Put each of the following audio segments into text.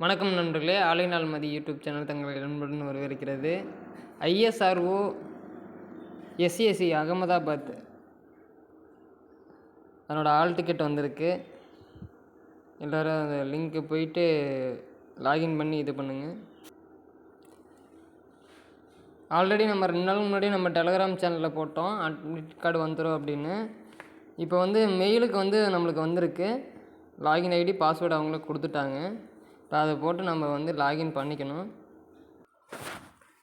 வணக்கம் நண்பர்களே, ஆலைநாள் மதி YouTube channel தங்களை நண்பருடன் வரவேற்கிறது. ISRO SAC அகமதாபாத் அதனோட ஆல் டிக்கெட் வந்திருக்கு. எல்லோரும் அந்த லிங்க்கு போயிட்டு லாகின் பண்ணி இது பண்ணுங்கள். ஆல்ரெடி நம்ம 2 நாள் முன்னாடி நம்ம டெலகிராம் சேனலில் போட்டோம் அட்மிட் கார்டு வந்துடும் அப்படின்னு. இப்போ வந்து மெயிலுக்கு வந்து நம்மளுக்கு வந்திருக்கு. லாகின் ஐடி பாஸ்வேர்டு அவங்களுக்கு கொடுத்துட்டாங்க. இப்போ அதை போட்டு நம்ம வந்து லாகின் பண்ணிக்கணும்.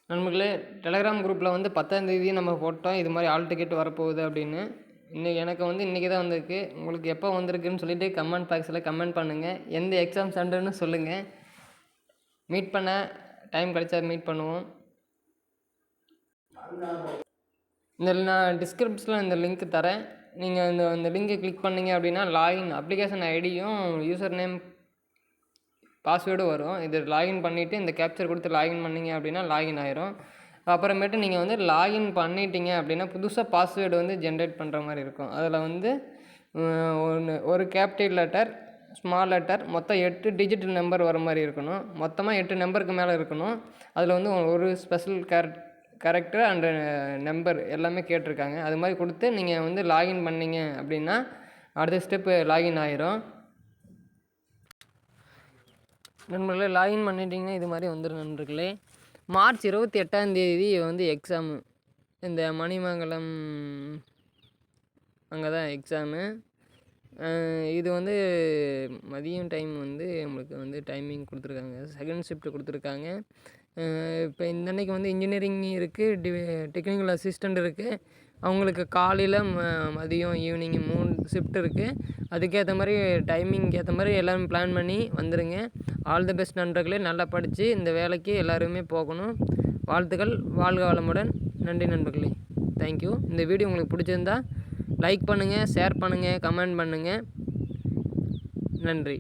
நண்பர்களே, டெலகிராம் குரூப்பில் வந்து 10ஆம் தேதி நம்ம போட்டோம் இது மாதிரி ஆல் டிக்கெட் வரப்போகுது அப்படின்னு. எனக்கு வந்து இன்றைக்கி தான் வந்திருக்கு. உங்களுக்கு எப்போ வந்திருக்குன்னு சொல்லிவிட்டு கமெண்ட் பாக்ஸில் கமெண்ட் பண்ணுங்கள். எந்த எக்ஸாம் சென்டர்னு சொல்லுங்கள். மீட் பண்ண டைம் கிடைச்சா மீட் பண்ணுவோம். நான் டிஸ்கிரிப்ஷனில் இந்த லிங்க் தரேன். நீங்கள் இந்த லிங்கை கிளிக் பண்ணிங்க அப்படின்னா லாகின் அப்ளிகேஷன் ஐடியும் யூசர் நேம் பாஸ்வேர்டும் வரும். இது லாகின் பண்ணிவிட்டு இந்த கேப்சர் கொடுத்து லாகின் பண்ணிங்க அப்படின்னா லாகின் ஆயிரும். அப்புறமேட்டு நீங்கள் வந்து லாகின் பண்ணிட்டீங்க அப்படின்னா புதுசாக பாஸ்வேர்டு வந்து ஜென்ரேட் பண்ணுற மாதிரி இருக்கும். அதில் வந்து ஒரு கேபிட்டல் லெட்டர், ஸ்மால் லெட்டர், மொத்தம் 8 டிஜிட் நம்பர் வர மாதிரி இருக்கணும். மொத்தமாக 8 நம்பருக்கு மேலே இருக்கணும். அதில் வந்து ஒரு ஸ்பெஷல் கேரக்டர் அண்டு நம்பர் எல்லாமே கேட்டிருக்காங்க. அது மாதிரி கொடுத்து நீங்கள் வந்து லாகின் பண்ணிங்க அப்படின்னா அடுத்த ஸ்டெப்பு லாகின் ஆயிரும். நண்பர்களே, லாகின் பண்ணிட்டீங்கன்னா இது மாதிரி வந்துடும். நண்பர்களே, மார்ச் 28ஆம் தேதி வந்து எக்ஸாமு. இந்த மணிமங்கலம் அங்கே தான் எக்ஸாமு. இது வந்து மதியம் டைம் வந்து நம்மளுக்கு வந்து டைமிங் கொடுத்துருக்காங்க. செகண்ட் ஷிஃப்ட் கொடுத்துருக்காங்க. இப்போ இந்த அன்றைக்கி வந்து இன்ஜினியரிங் இருக்குது, டெக்னிக்கல் அசிஸ்டண்ட் இருக்குது. அவங்களுக்கு காலையில் மதியம் ஈவினிங் 3 ஷிஃப்ட் இருக்குது. அதுக்கேற்ற மாதிரி டைமிங்க்கு ஏற்ற மாதிரி எல்லோரும் பிளான் பண்ணி வந்துடுங்க. ஆல் தி பெஸ்ட் நண்பர்களே. நல்லா படித்து இந்த வேலைக்கு எல்லாருமே போகணும். வாழ்த்துக்கள். வாழ்க வளமுடன். நன்றி நண்பர்களே. தேங்க்யூ. இந்த வீடியோ உங்களுக்கு பிடிச்சிருந்தா லைக் பண்ணுங்கள், ஷேர் பண்ணுங்கள், கமெண்ட் பண்ணுங்கள். நன்றி.